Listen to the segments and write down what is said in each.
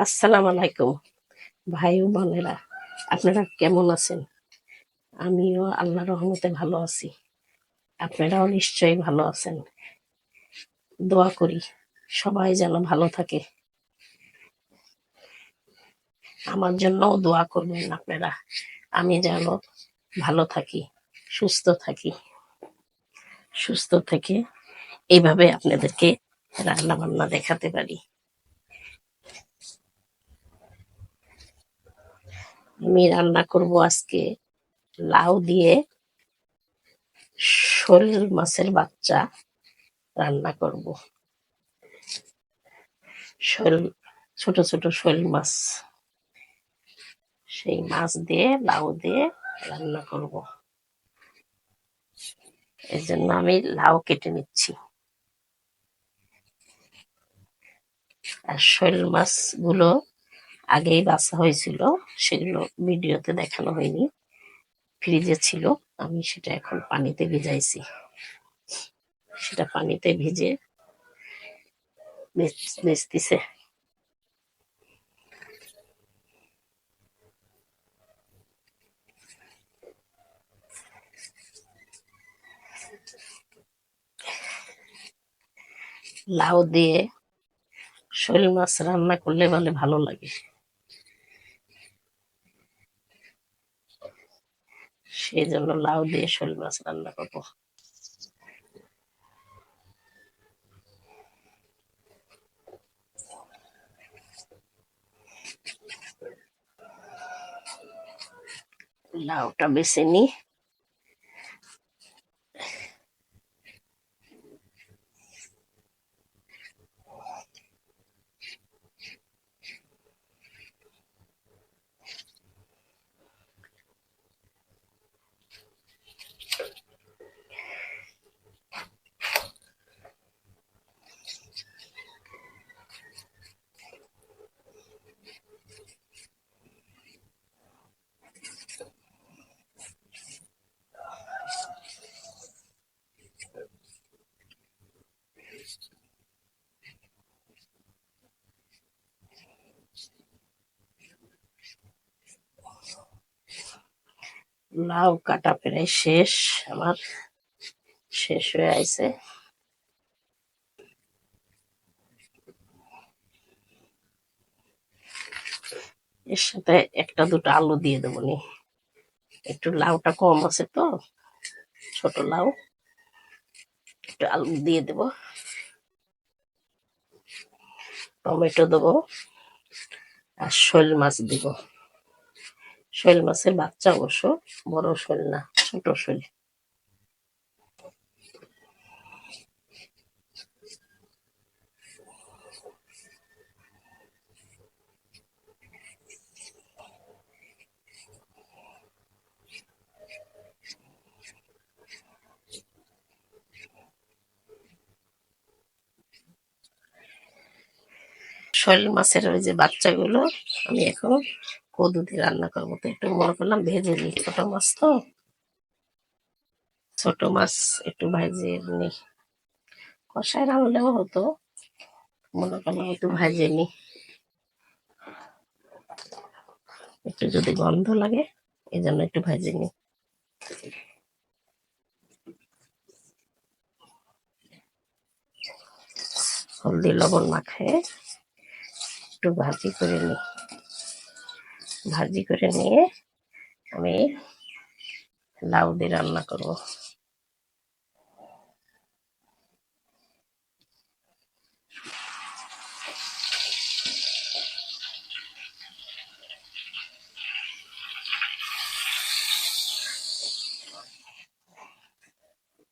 আসসালামু আলাইকুম ভাই ও বোনেরা, আপনারা কেমন আছেন? আমিও আল্লাহর রহমতে ভালো আছি। আপনারাও নিশ্চয়ই ভালো আছেন। দোয়া করি সবাই যেন ভালো থাকে। আমার জন্যও দোয়া করবেন আপনারা, আমি যেন ভালো থাকি, সুস্থ থাকি। সুস্থ থেকে এইভাবে আপনাদেরকে রান্না বান্না দেখাতে পারি। আমি রান্না করব আজকে লাউ দিয়ে শোল মাছের বাচ্চা রান্না করব। শোল, ছোট ছোট শোল মাছ, সেই মাছ দিয়ে লাউ দিয়ে রান্না করব। এর জন্য আমি লাউ কেটে নিচ্ছি। আর শোল মাছ গুলো আগেই বাছা হয়েছিল, সেগুলো ভিডিওতে দেখানো হয়নি, ফ্রিজে ছিল। আমি সেটা এখন পানিতে ভিজাইছি। সেটা পানিতে ভিজে বেচতেছে। লাউ দিয়ে শোল মাছ রান্না করলে বলে ভালো লাগে, সেই জন্য লাউ দিয়ে শোল মাছ রান্না করবো। লাউটা বেছে নি। লাউ কাটা প্রায় শেষ আমার, শেষ হয়ে আইছে। এর সাথে একটা দুটো আলু দিয়ে দেবো নি, একটু লাউটা কম আছে তো, ছোট লাউ, একটু আলু দিয়ে দেবো, টমেটো দেবো, আর শোল মাছ দিব। শোল মাছের বাচ্চা অবশ্য, বড় শোল না, ছোট শোল। শোল মাছের ওই যে বাচ্চাগুলো আমি এখন কদু দিয়ে রান্না করবো, তো একটু মনে করলাম ভেজে নিই, ছোট মাছ তো, ছোট মাছ একটু ভাজিয়ে নিই। কষায় রান্নাও হতো, মনে করলাম একটু ভাজে নিই, একটু যদি গন্ধ লাগে এই জন্য একটু ভাজে নিই। হলদি লবণ মাখায় একটু ভাজি করে নিই। ভাজি করে নিয়ে আমি লাউ দিয়ে রান্না করবো।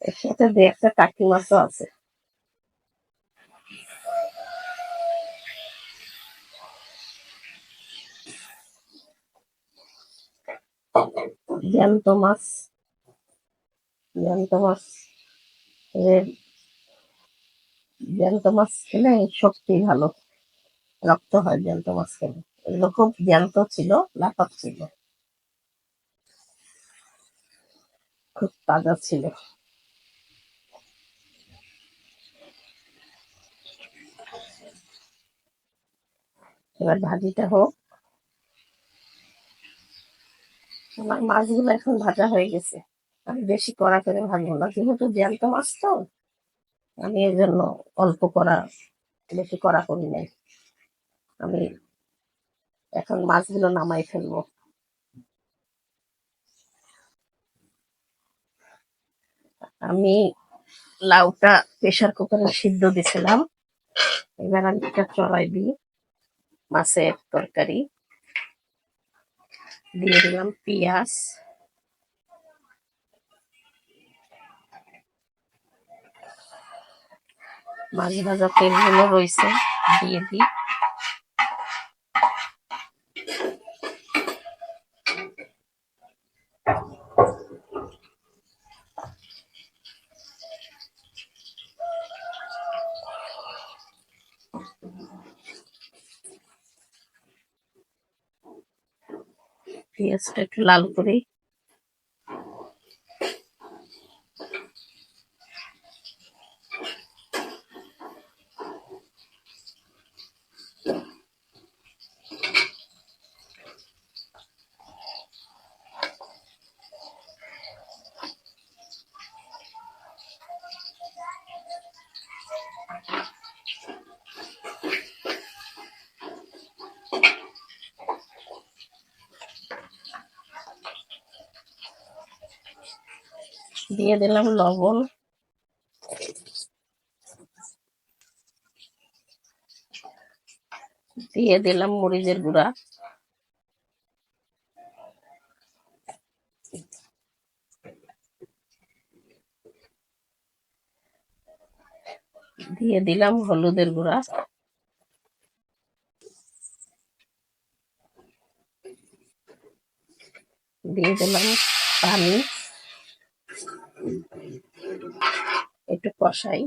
এর সাথে দু একটা টাকি মাছও আছে। জ্যান্ত মাছ, জ্যান্ত মাছ, জ্যান্ত মাছ খেলে শক্তি ভালো, রক্ত হয় জ্যান্ত মাছ খেলে। এগুলো খুব জ্যান্ত ছিল, লাফাচ্ছিল, খুব তাজা ছিল। এবার ভাজিটা হোক। আমার মাছগুলো এখন ভাজা হয়ে গেছে। আমি বেশি কড়া করে ভাজবো না, যেহেতু জ্যান্ত মাছ তো আমি এর জন্য অল্প কড়া, বেশি কড়া করি নাই। আমি এখন মাছগুলো নামাই ফেলবো। আমি লাউটা প্রেসার কুকারে সিদ্ধ দিছিলাম। এবার আমি একটা চড়াই দিই, মাছের তরকারি দিয়ে দিলাম পেঁয়াজ, মাছ ভাজা তেলগুলো রয়েছে দিয়ে দিই। পেঁয়াজটা একটু লাল করে দিয়ে দিলাম লবণ, দিয়ে দিলাম মরিচের গুঁড়া, দিয়ে দিলাম হলুদের গুঁড়া, দিয়ে দিলাম পানি, একটু কষাই।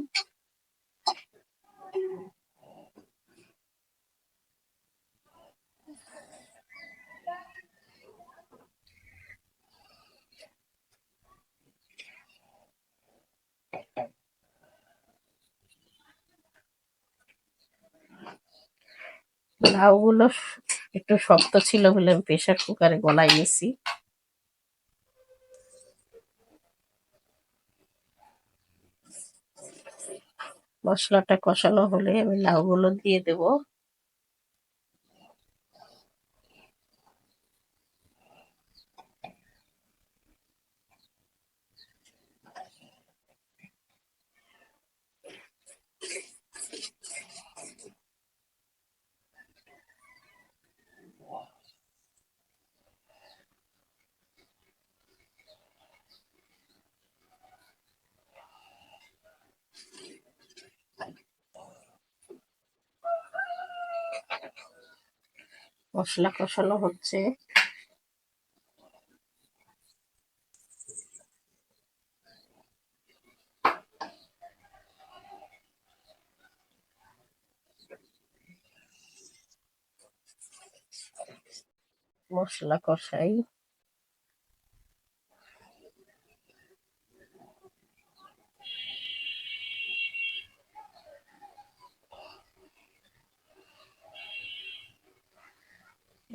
লাউগুলো একটু শক্ত ছিল বলে আমি প্রেসার কুকারে গলায় নিয়েছি। মশলাটা কষানো হলে আমি লাউগুলো দিয়ে দেব। মশলা কষানো হচ্ছে। মশলা কষাই।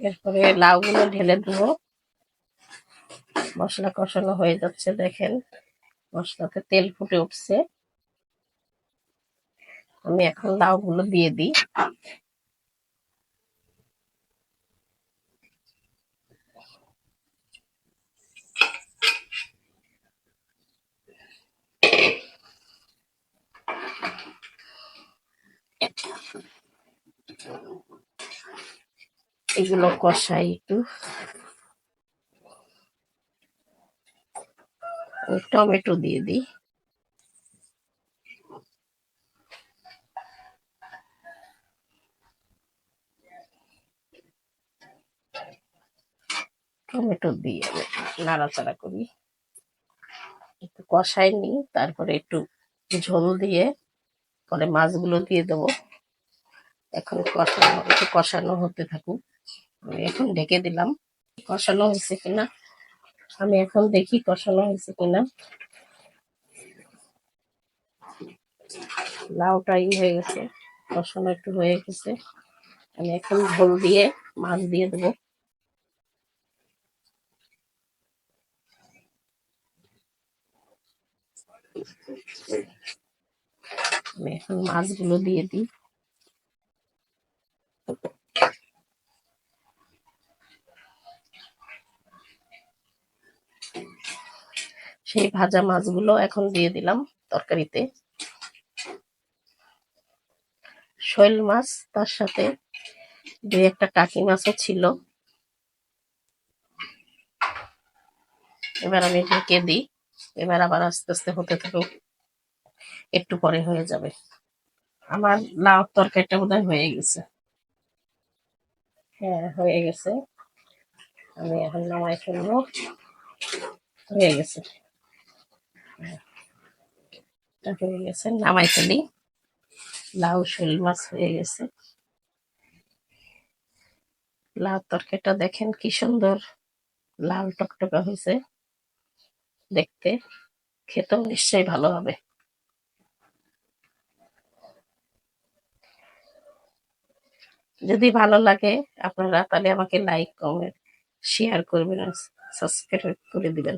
এরপরে লাউগুলো ঢেলে দেবো। মশলা কষানো হয়ে যাচ্ছে, দেখেন মশলাতে তেল ফুটে উঠছে। আমি এখন লাউগুলো দিয়ে দিই। এগুলো কষাই একটু। টমেটো দিয়ে দিই। টমেটো দিয়ে নাড়াচাড়া করি, একটু কষাই নিই, তারপরে একটু ঝোল দিয়ে পরে মাছগুলো দিয়ে দেবো। এখন একটু কষানো হতে থাকুক। আমি এখন ঢেকে দিলাম। কষানো হয়েছে কিনা আমি এখন দেখি, কষানো হয়েছে কিনা। লাউটাই হয়ে গেছে, কষানো একটু হয়ে গেছে। আমি এখন ঝোল দিয়ে মাছ দিয়ে দেবো। আমি এখন মাছগুলো দিয়ে দিই। সেই ভাজা মাছগুলো এখন দিয়ে দিলাম তরকারিতে। শোল মাছ, তার সাথে দুই একটা টাকি মাছও ছিল। এবার আমি ঢেকে দিই। এবার আবার আস্তে আস্তে হতে থাকুক, একটু পরে হয়ে যাবে। আমার লাউ তরকারিটা বোধহয় হয়ে গেছে। হ্যাঁ, হয়ে গেছে। আমি এখন নামাই ফেলবো। হয়ে গেছে, এটা হয়ে গেছে, নামাই ফেলি। লাউ শোল মাছ হয়ে গেছে। লাউ তরকারিটা দেখেন কি সুন্দর লাল টকটকা হয়েছে দেখতে, খেতেও নিশ্চয়ই ভালো হবে। যদি ভালো লাগে আপনারা, তাহলে আমাকে লাইক, কমেন্ট, শেয়ার করবেন আর সাবস্ক্রাইব করে দিবেন।